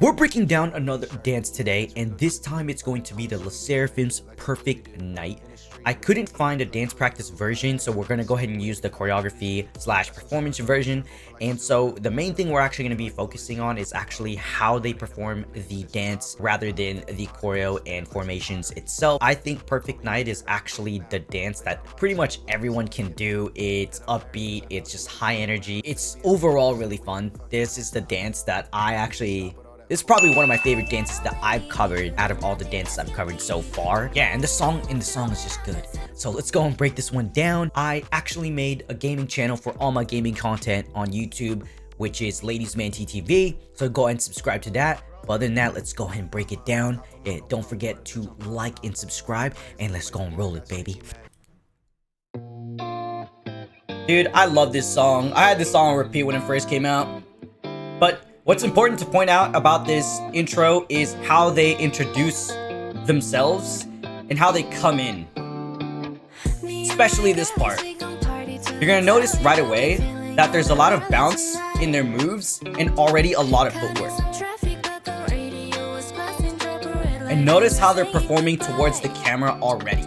We're breaking down another dance today, and this time it's going to be the 르세라핌's Perfect Night. I couldn't find a dance practice version, so we're going to go ahead and use the choreography / performance version. And so the main thing we're actually going to be focusing on is actually how they perform the dance rather than the choreo and formations itself. I think Perfect Night is actually the dance that pretty much everyone can do. It's upbeat, it's just high energy, it's overall really fun. This is the dance that this is probably one of my favorite dances that I've covered out of all the dances I've covered so far. Yeah, and the song is just good. So let's go and break this one down. I actually made a gaming channel for all my gaming content on YouTube, which is Ladies Man TTV. So go ahead and subscribe to that. But other than that, let's go ahead and break it down. And don't forget to like and subscribe, and let's go and roll it, baby. Dude, I love this song. I had this song on repeat when it first came out. But what's important to point out about this intro is how they introduce themselves and how they come in. Especially this part. You're gonna notice right away that there's a lot of bounce in their moves and already a lot of footwork. And notice how they're performing towards the camera already.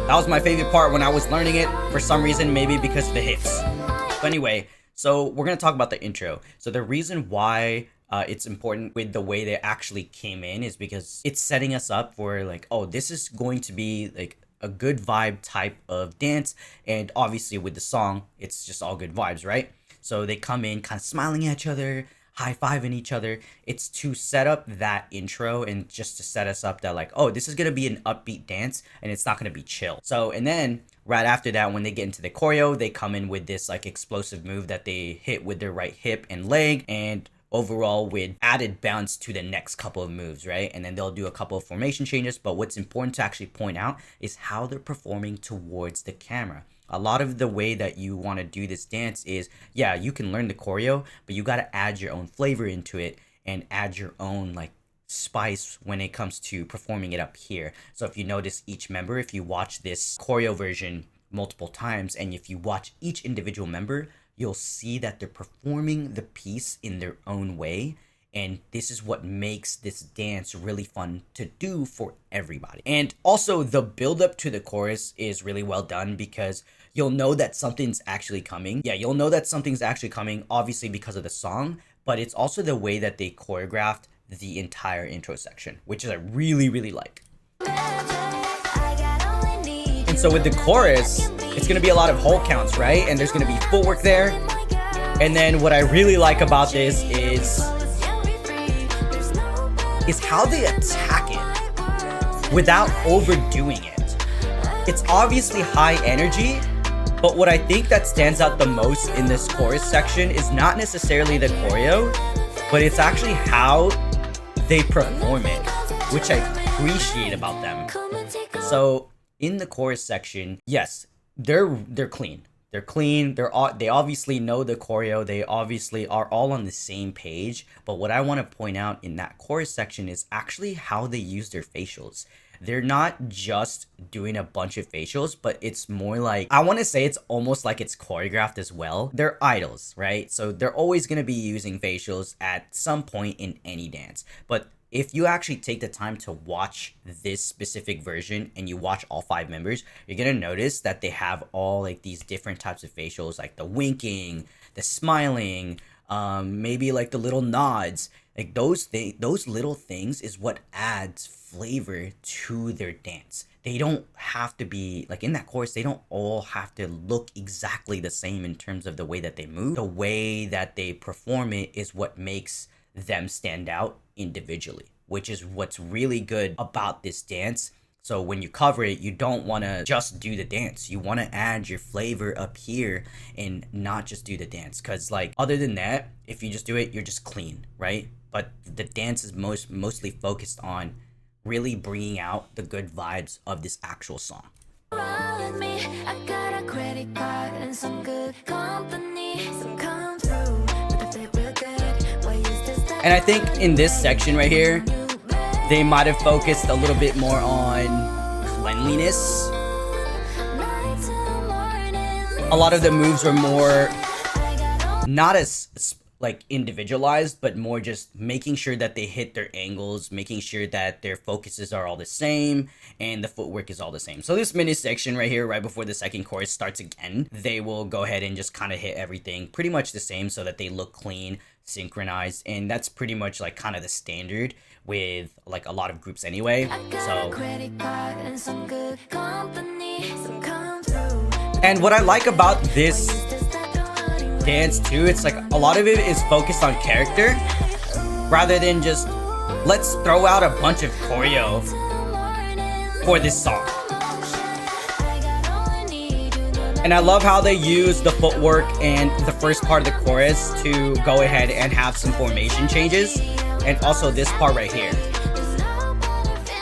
That was my favorite part when I was learning it, for some reason, maybe because of the hips. But anyway, so we're going to talk about the intro. So the reason why it's important with the way they actually came in is because it's setting us up for like, oh, this is going to be like a good vibe type of dance. And obviously with the song, it's just all good vibes, right? So they come in kind of smiling at each other, high-fiving each other. It's to set up that intro and just to set us up that like, oh, this is going to be an upbeat dance and it's not going to be chill. So, and then right after that, when they get into the choreo, they come in with this like explosive move that they hit with their right hip and leg, and overall with added bounce to the next couple of moves, right? And then they'll do a couple of formation changes. But what's important to actually point out is how they're performing towards the camera. A lot of the way that you want to do this dance is, yeah, you can learn the choreo, but you got to add your own flavor into it and add your own like spice when it comes to performing it up here. So if you notice each member, if you watch this choreo version multiple times and if you watch each individual member, you'll see that they're performing the piece in their own way. And this is what makes this dance really fun to do for everybody. And also the build up to the chorus is really well done because you'll know that something's actually coming. Yeah, you'll know that something's actually coming, obviously because of the song, but it's also the way that they choreographed the entire intro section, which I really, really like. And so with the chorus, it's gonna be a lot of hold counts, right? And there's gonna be footwork there. And then what I really like about this is how they attack it without overdoing it. It's obviously high energy, but what I think that stands out the most in this chorus section is not necessarily the choreo, but it's actually how they perform it, which I appreciate about them. So in the chorus section, yes, they're clean. They're clean. They obviously know the choreo. They obviously are all on the same page. But what I want to point out in that chorus section is actually how they use their facials. They're not just doing a bunch of facials, but it's more like, I want to say it's almost like it's choreographed as well. They're idols, right? So they're always going to be using facials at some point in any dance. But if you actually take the time to watch this specific version and you watch all 5 members, you're going to notice that they have all like these different types of facials, like the winking, the smiling, maybe like the little nods. Like those little things is what adds flavor to their dance. They don't have to be like in that chorus. They don't all have to look exactly the same in terms of the way that they move. The way that they perform it is what makes them stand out individually, which is what's really good about this dance. So when you cover it, you don't want to just do the dance. You want to add your flavor up here and not just do the dance, because like other than that, if you just do it, you're just clean, right? But the dance is mostly focused on really bringing out the good vibes of this actual song. And I think in this section right here, they might have focused a little bit more on cleanliness. A lot of the moves were more not as like individualized, but more just making sure that they hit their angles, making sure that their focuses are all the same and the footwork is all the same. So this mini section right here, right before the second chorus starts again, they will go ahead and just kind of hit everything pretty much the same so that they look clean, synchronized, and that's pretty much like kind of the standard with like a lot of groups anyway. So and what I like about this dance too, it's like a lot of it is focused on character rather than just let's throw out a bunch of choreo for this song. And I love how they use the footwork and the first part of the chorus to go ahead and have some formation changes, and also this part right here.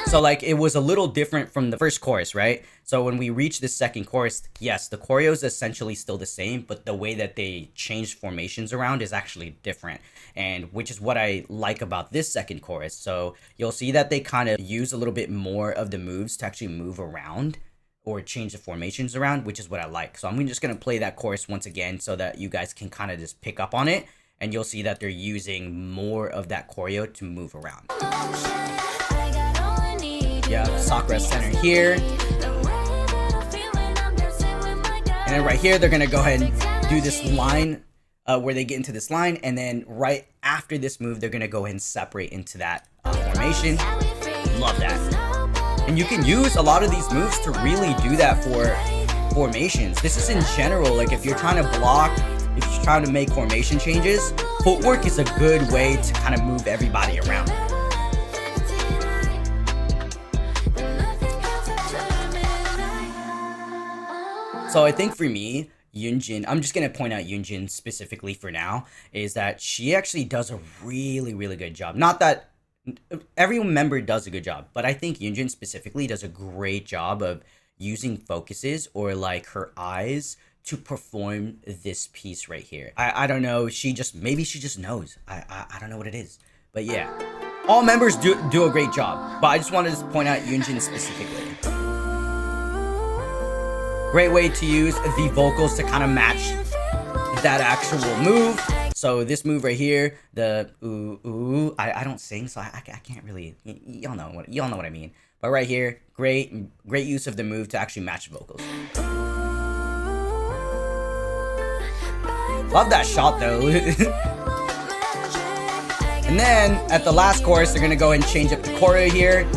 So like it was a little different from the first chorus, right? So when we reach the second chorus, yes, the choreo is essentially still the same, but the way that they changed formations around is actually different, and which is what I like about this second chorus. So you'll see that they kind of use a little bit more of the moves to actually move around or change the formations around, which is what I like. So I'm just going to play that chorus once again so that you guys can kind of just pick up on it, and you'll see that they're using more of that choreo to move around. Yeah, Sakura center here. And then right here, they're going to go ahead and do this line where they get into this line. And then right after this move, they're going to go ahead and separate into that formation. Love that. And you can use a lot of these moves to really do that for formations. This is in general, like if you're trying to block, if you're trying to make formation changes, footwork is a good way to kind of move everybody around. So I think for me, Yoonjin, I'm just going to point out Yoonjin specifically for now, is that she actually does a really, really good job. Not that every member does a good job, but I think Yoonjin specifically does a great job of using focuses or like her eyes to perform this piece right here. I don't know, maybe she just knows. I don't know what it is, but yeah. All members do a great job, but I just wanted to point out Yoonjin specifically. Great way to use the vocals to kind of match that actual move. So this move right here, the ooh ooh, I don't sing, so I can't really, y'all know what I mean. But right here, great use of the move to actually match the vocals. Love that shot though. And then at the last chorus, they're gonna go and change up the choreo here.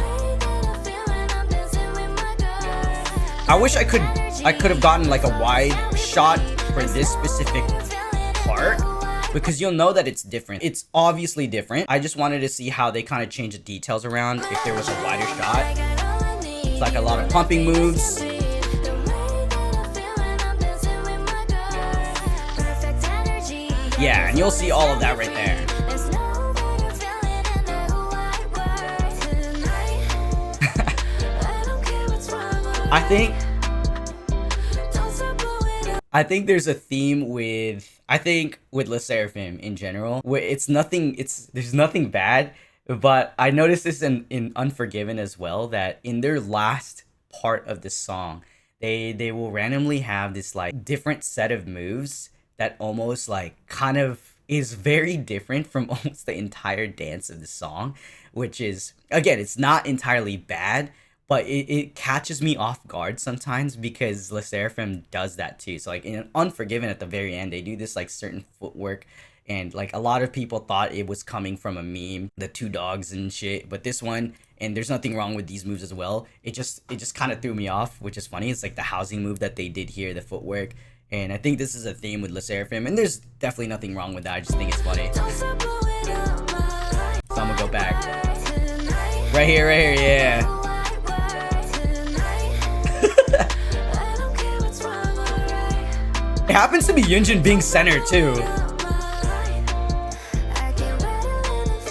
I wish I could have gotten like a wide shot for this specific part, because you'll know that it's different. It's obviously different. I just wanted to see how they kind of change the details around if there was a wider shot. It's like a lot of pumping moves. Yeah, and you'll see all of that right there. I think there's a theme with 르세라핌 in general where there's nothing bad, but I noticed this in Unforgiven as well, that in their last part of the song, they will randomly have this like different set of moves that almost like kind of is very different from almost the entire dance of the song, which is, again, it's not entirely bad, but it catches me off guard sometimes because 르세라핌 does that too. So like in Unforgiven at the very end, they do this like certain footwork, and like a lot of people thought it was coming from a meme, the two dogs and shit. But this one, and there's nothing wrong with these moves as well, it just kind of threw me off, which is funny. It's like the housing move that they did here, the footwork. And I think this is a theme with 르세라핌, and there's definitely nothing wrong with that. I just think it's funny. So I'm gonna go back. Right here, yeah. It happens to be Yoonjin being center too.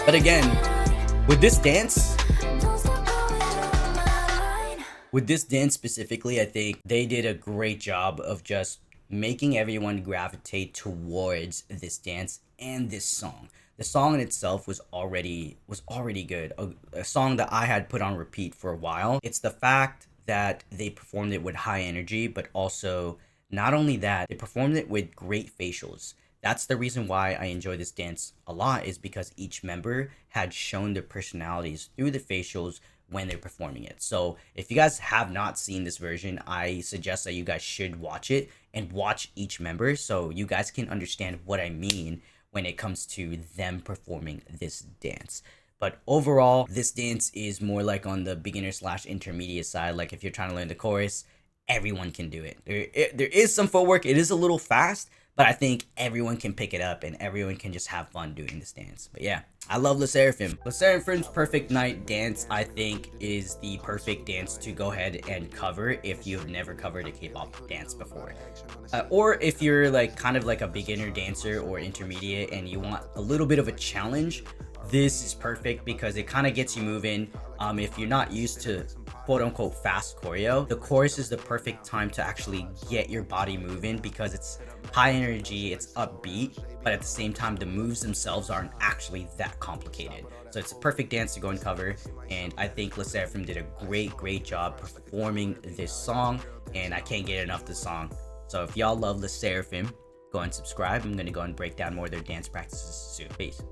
But again, with this dance specifically, I think they did a great job of just making everyone gravitate towards this dance and this song. The song in itself was already good. A song that I had put on repeat for a while. It's the fact that they performed it with high energy, but also not only that, they performed it with great facials. That's the reason why I enjoy this dance a lot, is because each member had shown their personalities through the facials when they're performing it. So if you guys have not seen this version, I suggest that you guys should watch it and watch each member so you guys can understand what I mean when it comes to them performing this dance. But overall, this dance is more like on the beginner slash intermediate side. Like if you're trying to learn the chorus, everyone can do it. There is some footwork. It is a little fast, but I think everyone can pick it up and everyone can just have fun doing this dance. But yeah, I love *SSERAFIM. *SSERAFIM's Perfect Night dance, I think, is the perfect dance to go ahead and cover if you've never covered a K-pop dance before. Or if you're like kind of like a beginner dancer or intermediate and you want a little bit of a challenge, this is perfect because it kind of gets you moving. If you're not used to quote-unquote fast choreo, the chorus is the perfect time to actually get your body moving because it's high energy, it's upbeat, but at the same time the moves themselves aren't actually that complicated. So it's a perfect dance to go and cover, and I think *SSERAFIM did a great job performing this song, and I can't get enough of the song. So if y'all love *SSERAFIM, go and subscribe. I'm gonna go and break down more of their dance practices soon. Peace.